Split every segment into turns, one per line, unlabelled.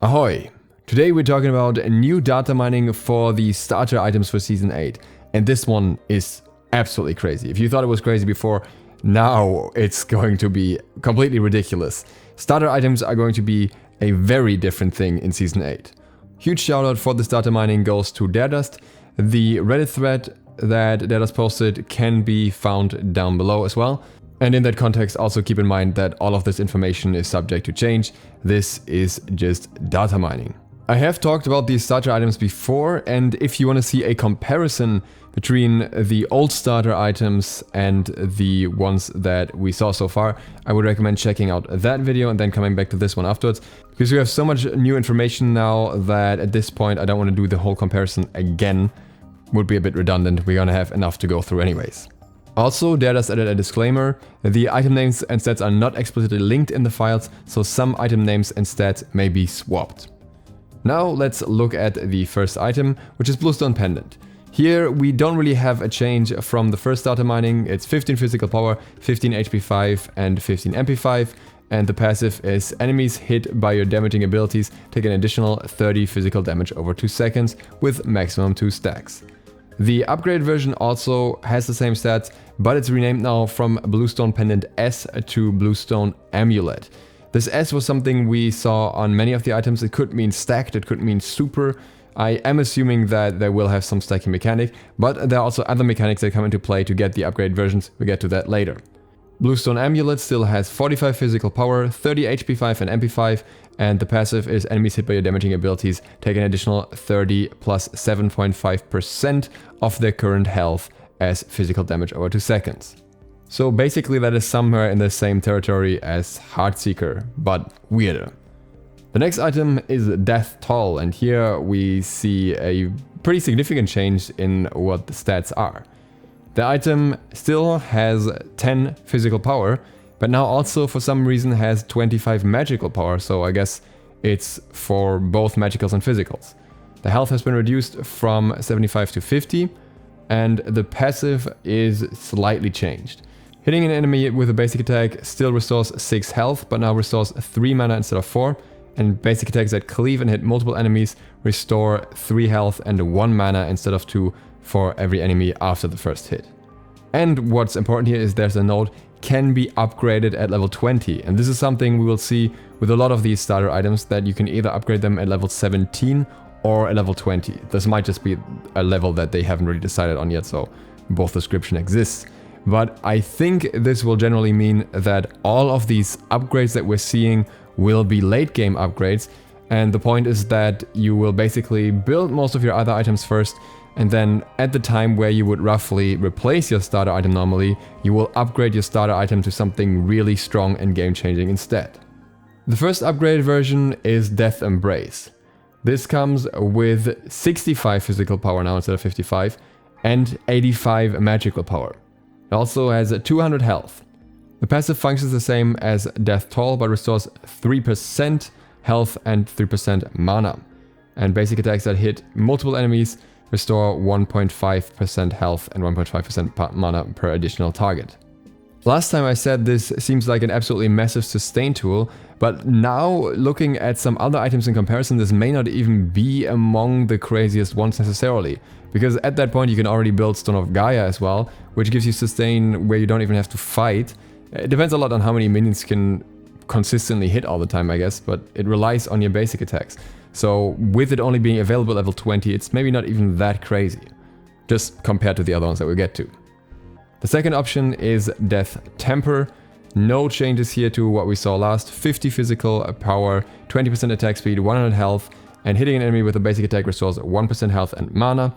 Ahoy! Today we're talking about new data mining for the starter items for Season 8. And this one is absolutely crazy. If you thought it was crazy before, now it's going to be completely ridiculous. Starter items are going to be a very different thing in Season 8. Huge shout out for this data mining goes to Daredust. The Reddit thread that Daredust posted can be found down below as well. And in that context, also keep in mind that all of this information is subject to change. This is just data mining. I have talked about these starter items before, and if you want to see a comparison between the old starter items and the ones that we saw so far, I would recommend checking out that video and then coming back to this one afterwards, because we have so much new information now that at this point I don't want to do the whole comparison again. Would be a bit redundant. We're gonna have enough to go through anyways. Also, Daredust added a disclaimer: the item names and stats are not explicitly linked in the files, so some item names and stats may be swapped. Now let's look at the first item, which is Bluestone Pendant. Here we don't really have a change from the first data mining. It's 15 physical power, 15 HP 5 and 15 MP 5, and the passive is enemies hit by your damaging abilities take an additional 30 physical damage over 2 seconds with maximum 2 stacks. The upgrade version also has the same stats, but it's renamed now from Bluestone Pendant S to Bluestone Amulet. This S was something we saw on many of the items. It could mean stacked, it could mean super. I am assuming that they will have some stacking mechanic, but there are also other mechanics that come into play to get the upgrade versions. We'll get to that later. Bluestone Amulet still has 45 physical power, 30 HP 5 and MP 5, and the passive is enemies hit by your damaging abilities take an additional 30 plus 7.5% of their current health as physical damage over 2 seconds. So basically that is somewhere in the same territory as Heartseeker, but weirder. The next item is Death Toll, and here we see a pretty significant change in what the stats are. The item still has 10 physical power, but now also for some reason has 25 magical power, so I guess it's for both magicals and physicals. The health has been reduced from 75 to 50, and the passive is slightly changed. Hitting an enemy with a basic attack still restores 6 health, but now restores 3 mana instead of 4, and basic attacks that cleave and hit multiple enemies restore 3 health and 1 mana instead of 2 for every enemy after the first hit. And what's important here is there's a note, can be upgraded at level 20, and this is something we will see with a lot of these starter items, that you can either upgrade them at level 17 or at level 20. This might just be a level that they haven't really decided on yet, so both description exists. But I think this will generally mean that all of these upgrades that we're seeing will be late game upgrades, and the point is that you will basically build most of your other items first, and then at the time where you would roughly replace your starter item normally, you will upgrade your starter item to something really strong and game-changing instead. The first upgrade version is Death Embrace. This comes with 65 physical power now instead of 55, and 85 magical power. It also has 200 health. The passive functions the same as Death Toll, but restores 3% health and 3% mana. And basic attacks that hit multiple enemies restore 1.5% health and 1.5% mana per additional target. Last time I said this seems like an absolutely massive sustain tool, but now looking at some other items in comparison, this may not even be among the craziest ones necessarily, because at that point you can already build Stone of Gaia as well, which gives you sustain where you don't even have to fight. It depends a lot on how many minions can consistently hit all the time, I guess, but it relies on your basic attacks. So with it only being available at level 20, it's maybe not even that crazy, just compared to the other ones that we'll get to. The second option is Death Temper. No changes here to what we saw last. 50 physical power, 20% attack speed, 100 health, and hitting an enemy with a basic attack restores 1% health and mana.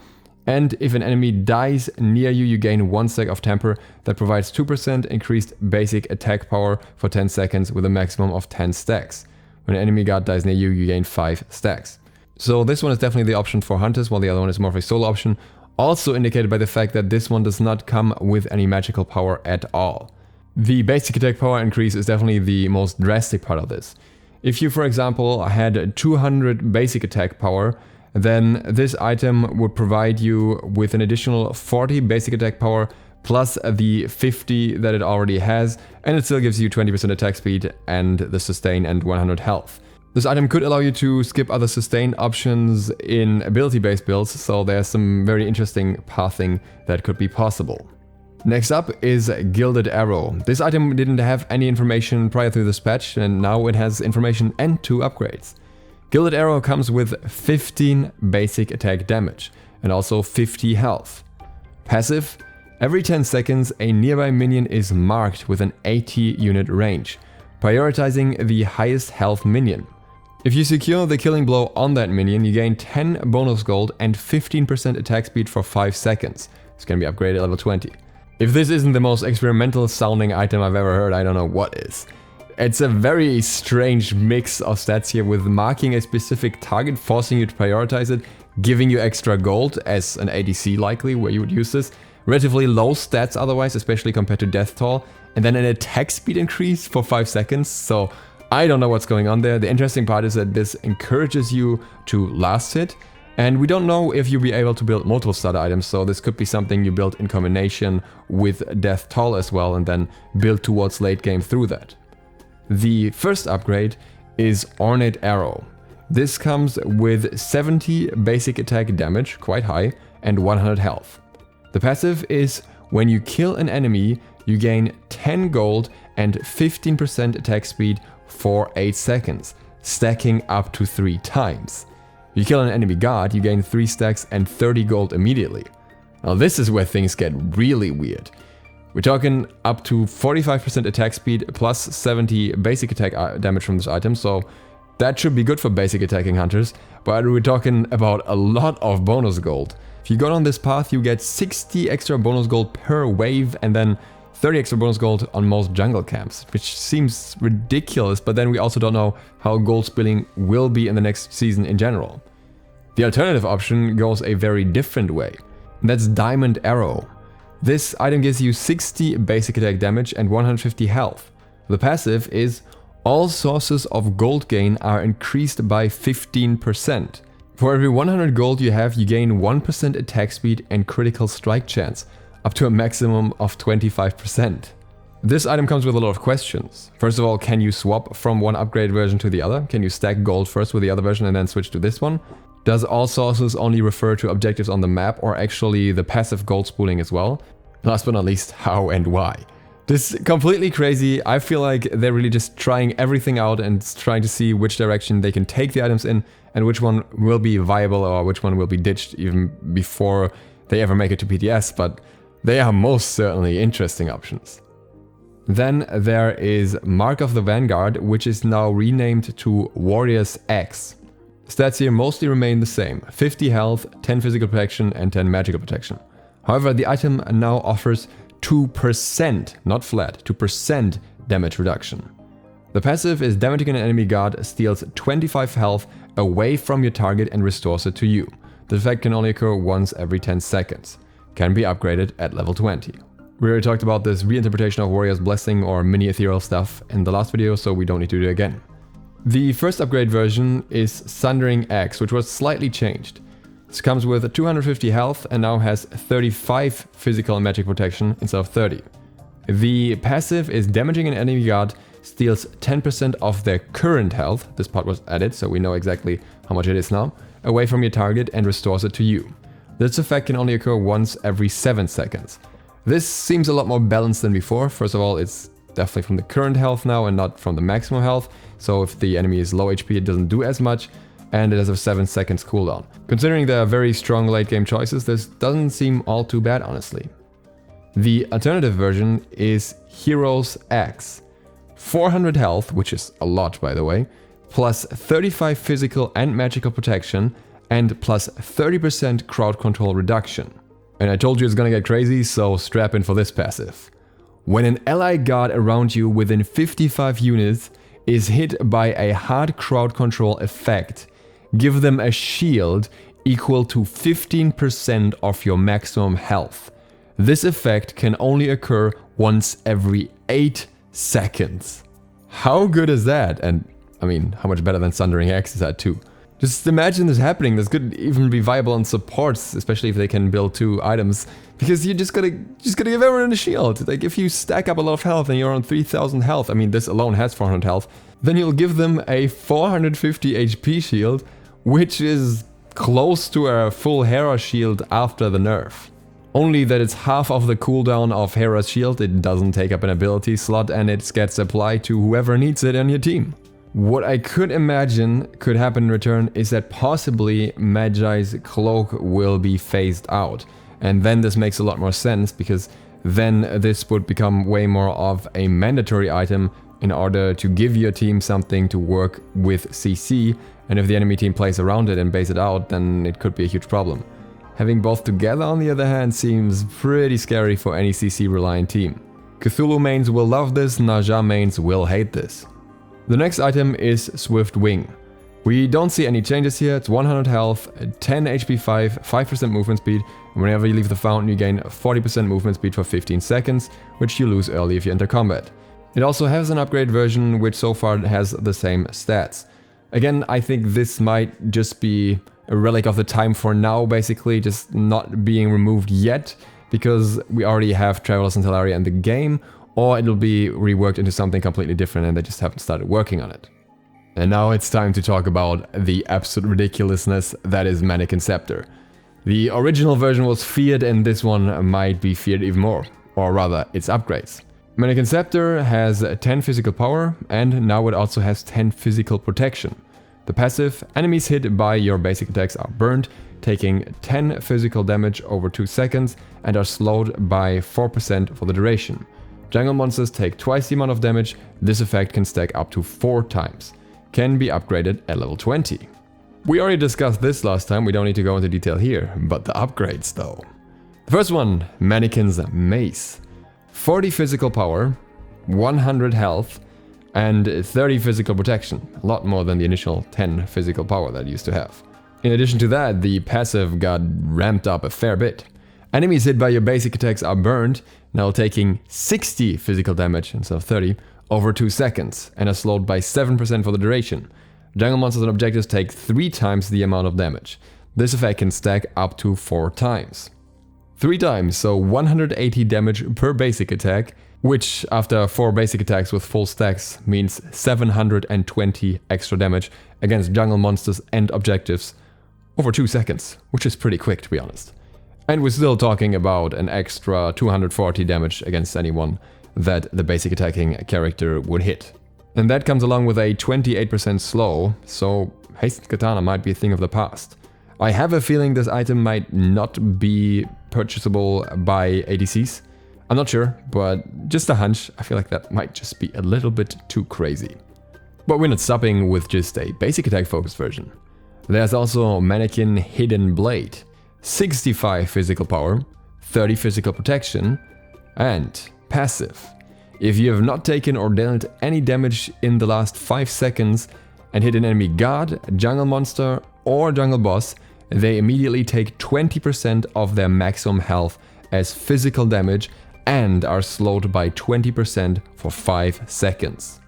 And if an enemy dies near you, you gain 1 stack of Temper that provides 2% increased basic attack power for 10 seconds with a maximum of 10 stacks. When an enemy guard dies near you, you gain 5 stacks. So this one is definitely the option for hunters, while the other one is more of a solo option. Also indicated by the fact that this one does not come with any magical power at all. The basic attack power increase is definitely the most drastic part of this. If you, for example, had 200 basic attack power, then this item would provide you with an additional 40 basic attack power plus the 50 that it already has, and it still gives you 20% attack speed and the sustain and 100 health. This item could allow you to skip other sustain options in ability-based builds, so there's some very interesting pathing that could be possible. Next up is Gilded Arrow. This item didn't have any information prior to this patch, and now it has information and 2 upgrades. Gilded Arrow comes with 15 basic attack damage and also 50 health. Passive: every 10 seconds a nearby minion is marked with an 80 unit range, prioritizing the highest health minion. If you secure the killing blow on that minion, you gain 10 bonus gold and 15% attack speed for 5 seconds. It's gonna be upgraded at level 20. If this isn't the most experimental sounding item I've ever heard, I don't know what is. It's a very strange mix of stats here, with marking a specific target, forcing you to prioritize it, giving you extra gold as an ADC likely where you would use this, relatively low stats otherwise, especially compared to Death Toll, and then an attack speed increase for 5 seconds, so I don't know what's going on there. The interesting part is that this encourages you to last hit, and we don't know if you'll be able to build multiple starter items, so this could be something you build in combination with Death Toll as well, and then build towards late game through that. The first upgrade is Ornate Arrow. This comes with 70 basic attack damage, quite high, and 100 health. The passive is when you kill an enemy, you gain 10 gold and 15% attack speed for 8 seconds, stacking up to 3 times. If you kill an enemy god, you gain 3 stacks and 30 gold immediately. Now this is where things get really weird. We're talking up to 45% attack speed plus 70 basic attack damage from this item, so that should be good for basic attacking hunters, but we're talking about a lot of bonus gold. If you go on this path, you get 60 extra bonus gold per wave and then 30 extra bonus gold on most jungle camps, which seems ridiculous, but then we also don't know how gold spilling will be in the next season in general. The alternative option goes a very different way. That's Diamond Arrow. This item gives you 60 basic attack damage and 150 health. The passive is all sources of gold gain are increased by 15%. For every 100 gold you have, you gain 1% attack speed and critical strike chance, up to a maximum of 25%. This item comes with a lot of questions. First of all, can you swap from one upgrade version to the other? Can you stack gold first with the other version and then switch to this one? Does all sources only refer to objectives on the map or actually the passive gold spooling as well? Last but not least, how and why? This is completely crazy. I feel like they're really just trying everything out and trying to see which direction they can take the items in and which one will be viable or which one will be ditched even before they ever make it to PTS, but they are most certainly interesting options. Then there is Mark of the Vanguard, which is now renamed to Warrior's Axe. Stats here mostly remain the same: 50 health, 10 physical protection and 10 magical protection. However, the item now offers 2%, not flat, 2% damage reduction. The passive is damaging an enemy god steals 25 health away from your target and restores it to you. The effect can only occur once every 10 seconds. Can be upgraded at level 20. We already talked about this reinterpretation of Warrior's Blessing or mini ethereal stuff in the last video, so we don't need to do it again. The first upgrade version is Sundering Axe, which was slightly changed. This comes with 250 health and now has 35 physical and magic protection instead of 30. The passive is damaging an enemy god steals 10% of their current health, this part was added so we know exactly how much it is now, away from your target and restores it to you. This effect can only occur once every 7 seconds. This seems a lot more balanced than before. First of all, it's definitely from the current health now and not from the maximum health, so if the enemy is low HP it doesn't do as much, and it has a 7 seconds cooldown. Considering there are very strong late game choices, this doesn't seem all too bad honestly. The alternative version is Hero's Axe. 400 health, which is a lot by the way, plus 35 physical and magical protection, and plus 30% crowd control reduction. And I told you it's gonna get crazy, so strap in for this passive. When an ally god around you within 55 units is hit by a hard crowd control effect, give them a shield equal to 15% of your maximum health. This effect can only occur once every 8 seconds. How good is that? And I mean, how much better than Sundering Axe is that too? Just imagine this happening. This could even be viable on supports, especially if they can build 2 items. Because you just gotta give everyone a shield. Like if you stack up a lot of health and you're on 3000 health, I mean this alone has 400 health, then you'll give them a 450 HP shield, which is close to a full Hera shield after the nerf. Only that it's half of the cooldown of Hera's shield, it doesn't take up an ability slot, and it gets applied to whoever needs it on your team. What I could imagine could happen in return is that possibly Magi's cloak will be phased out. And then this makes a lot more sense, because then this would become way more of a mandatory item in order to give your team something to work with CC, and if the enemy team plays around it and baits it out, then it could be a huge problem. Having both together, on the other hand, seems pretty scary for any CC-reliant team. Cthulhu mains will love this, Naja mains will hate this. The next item is Swift Wing. We don't see any changes here. It's 100 health, 10 HP 5% movement speed, and whenever you leave the fountain you gain 40% movement speed for 15 seconds, which you lose early if you enter combat. It also has an upgrade version which so far has the same stats. Again, I think this might just be a relic of the time for now, basically, just not being removed yet, because we already have Travelers in Teleria in the game, or it'll be reworked into something completely different and they just haven't started working on it. And now it's time to talk about the absolute ridiculousness that is Manikin Scepter. The original version was feared, and this one might be feared even more, or rather, its upgrades. Manikin Scepter has 10 physical power, and now it also has 10 physical protection. The passive, enemies hit by your basic attacks are burned, taking 10 physical damage over 2 seconds, and are slowed by 4% for the duration. Jungle monsters take twice the amount of damage. This effect can stack up to 4 times. Can be upgraded at level 20. We already discussed this last time, we don't need to go into detail here, but the upgrades though. The first one, Manikin's Mace. 40 physical power, 100 health, and 30 physical protection. A lot more than the initial 10 physical power that it used to have. In addition to that, the passive got ramped up a fair bit. Enemies hit by your basic attacks are burned, now taking 60 physical damage instead of 30 over 2 seconds, and are slowed by 7% for the duration. Jungle monsters and objectives take 3 times the amount of damage. This effect can stack up to 4 times. 3 times, so 180 damage per basic attack, which after 4 basic attacks with full stacks means 720 extra damage against jungle monsters and objectives over 2 seconds, which is pretty quick to be honest. And we're still talking about an extra 240 damage against anyone that the basic attacking character would hit. And that comes along with a 28% slow, so Hastened Katana might be a thing of the past. I have a feeling this item might not be purchasable by ADCs. I'm not sure, but just a hunch, I feel like that might just be a little bit too crazy. But we're not stopping with just a basic attack focused version. There's also Manikin Hidden Blade. 65 physical power, 30 physical protection, and passive. If you have not taken or dealt any damage in the last 5 seconds and hit an enemy guard, jungle monster, or jungle boss, they immediately take 20% of their maximum health as physical damage and are slowed by 20% for 5 seconds.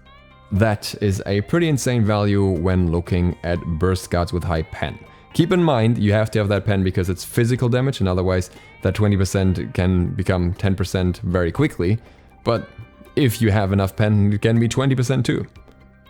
That is a pretty insane value when looking at burst guards with high pen. Keep in mind, you have to have that pen because it's physical damage, and otherwise that 20% can become 10% very quickly. But if you have enough pen, it can be 20% too.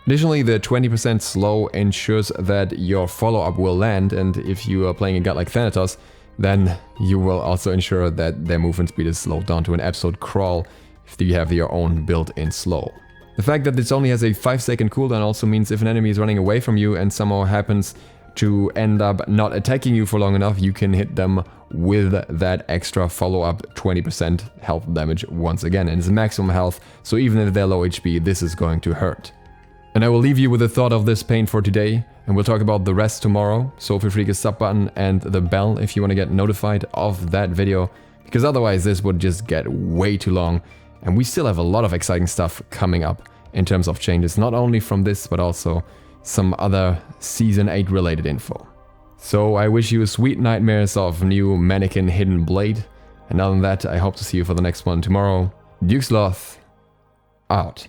Additionally, the 20% slow ensures that your follow-up will land, and if you are playing a god like Thanatos, then you will also ensure that their movement speed is slowed down to an absolute crawl if you have your own built-in slow. The fact that this only has a 5-second cooldown also means if an enemy is running away from you and somehow happens to end up not attacking you for long enough, you can hit them with that extra follow-up 20% health damage once again, and it's maximum health, so even if they're low HP, this is going to hurt. And I will leave you with the thought of this paint for today, and we'll talk about the rest tomorrow, so feel free to hit the sub button and the bell if you want to get notified of that video, because otherwise this would just get way too long, and we still have a lot of exciting stuff coming up in terms of changes, not only from this, but also some other Season 8 related info. So I wish you sweet nightmares of new Manikin Hidden Blade, and other than that, I hope to see you for the next one tomorrow. SLOTH, out.